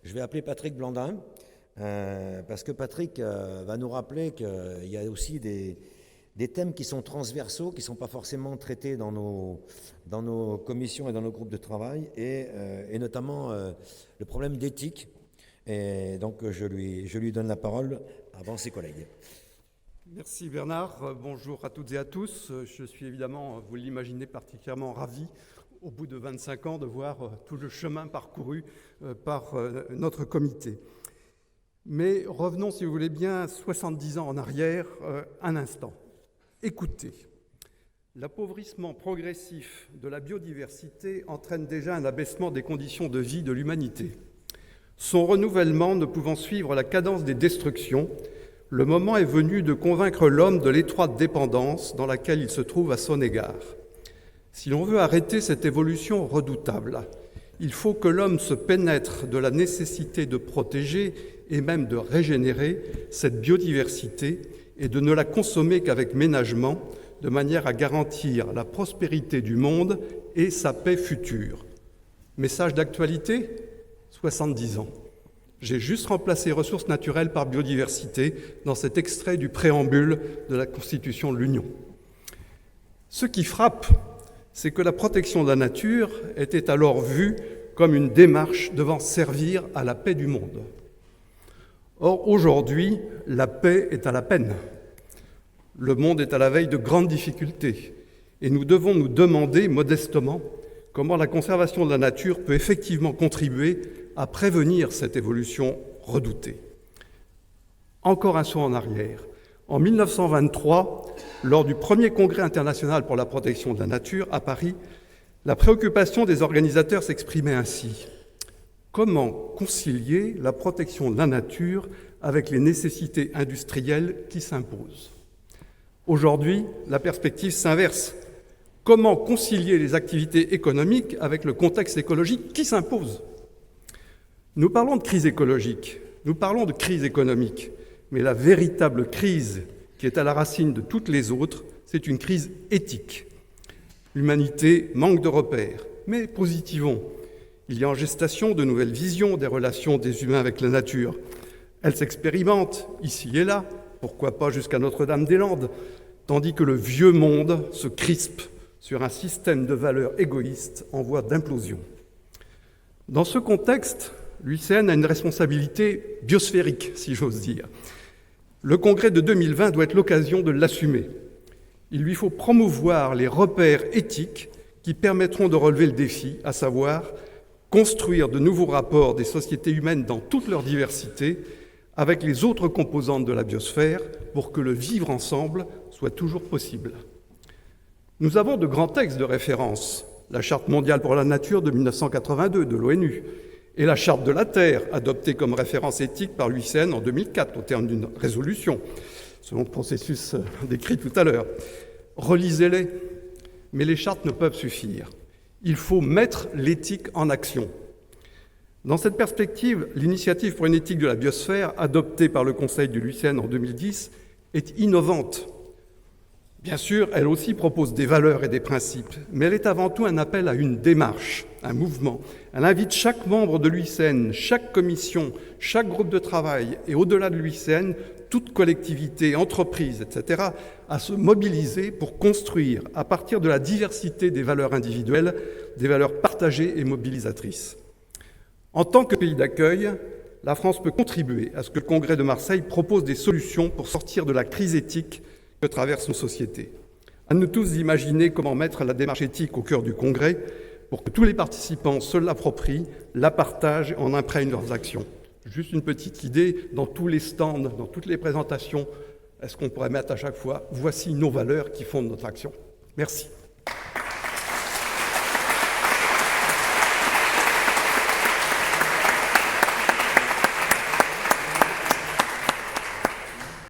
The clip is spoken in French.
Je vais appeler Patrick Blandin, parce que Patrick va nous rappeler qu'il y a aussi des thèmes qui sont transversaux, qui ne sont pas forcément traités dans nos commissions et dans nos groupes de travail, et notamment le problème d'éthique. Et donc je lui donne la parole avant ses collègues. Merci Bernard, bonjour à toutes et à tous. Je suis évidemment, vous l'imaginez, particulièrement ravi au bout de 25 ans de voir tout le chemin parcouru par notre comité. Mais revenons, si vous voulez bien, 70 ans en arrière, un instant. Écoutez, l'appauvrissement progressif de la biodiversité entraîne déjà un abaissement des conditions de vie de l'humanité. Son renouvellement ne pouvant suivre la cadence des destructions, le moment est venu de convaincre l'homme de l'étroite dépendance dans laquelle il se trouve à son égard. Si l'on veut arrêter cette évolution redoutable, il faut que l'homme se pénètre de la nécessité de protéger et même de régénérer cette biodiversité et de ne la consommer qu'avec ménagement, de manière à garantir la prospérité du monde et sa paix future. Message d'actualité, 70 ans. J'ai juste remplacé ressources naturelles par biodiversité dans cet extrait du préambule de la Constitution de l'Union. Ce qui frappe, c'est que la protection de la nature était alors vue comme une démarche devant servir à la paix du monde. Or, aujourd'hui, la paix est à la peine. Le monde est à la veille de grandes difficultés et nous devons nous demander modestement comment la conservation de la nature peut effectivement contribuer à prévenir cette évolution redoutée. Encore un saut en arrière. En 1923, lors du premier congrès international pour la protection de la nature à Paris, la préoccupation des organisateurs s'exprimait ainsi. Comment concilier la protection de la nature avec les nécessités industrielles qui s'imposent ? Aujourd'hui, la perspective s'inverse. Comment concilier les activités économiques avec le contexte écologique qui s'impose ? Nous parlons de crise écologique, nous parlons de crise économique, mais la véritable crise qui est à la racine de toutes les autres, c'est une crise éthique. L'humanité manque de repères, mais positivons. Il y a en gestation de nouvelles visions des relations des humains avec la nature. Elle s'expérimente ici et là, pourquoi pas jusqu'à Notre-Dame-des-Landes, tandis que le vieux monde se crispe sur un système de valeurs égoïstes en voie d'implosion. Dans ce contexte, l'UICN a une responsabilité biosphérique, si j'ose dire. Le congrès de 2020 doit être l'occasion de l'assumer. Il lui faut promouvoir les repères éthiques qui permettront de relever le défi, à savoir construire de nouveaux rapports des sociétés humaines dans toute leur diversité avec les autres composantes de la biosphère pour que le vivre ensemble soit toujours possible. Nous avons de grands textes de référence, la Charte mondiale pour la nature de 1982 de l'ONU et la Charte de la Terre, adoptée comme référence éthique par l'UICN en 2004 au terme d'une résolution, selon le processus décrit tout à l'heure. Relisez-les, mais les chartes ne peuvent suffire. Il faut mettre l'éthique en action. Dans cette perspective, l'initiative pour une éthique de la biosphère, adoptée par le Conseil de l'UICN en 2010, est innovante. Bien sûr, elle aussi propose des valeurs et des principes, mais elle est avant tout un appel à une démarche, un mouvement. Elle invite chaque membre de l'UICN, chaque commission, chaque groupe de travail et au-delà de l'UICN, toute collectivité, entreprise, etc., à se mobiliser pour construire, à partir de la diversité des valeurs individuelles, des valeurs partagées et mobilisatrices. En tant que pays d'accueil, la France peut contribuer à ce que le Congrès de Marseille propose des solutions pour sortir de la crise éthique que traverse nos sociétés. À nous tous d'imaginer comment mettre la démarche éthique au cœur du Congrès pour que tous les participants se l'approprient, la partagent et en imprègnent leurs actions. Juste une petite idée, dans tous les stands, dans toutes les présentations, est-ce qu'on pourrait mettre à chaque fois « Voici nos valeurs qui fondent notre action ». Merci.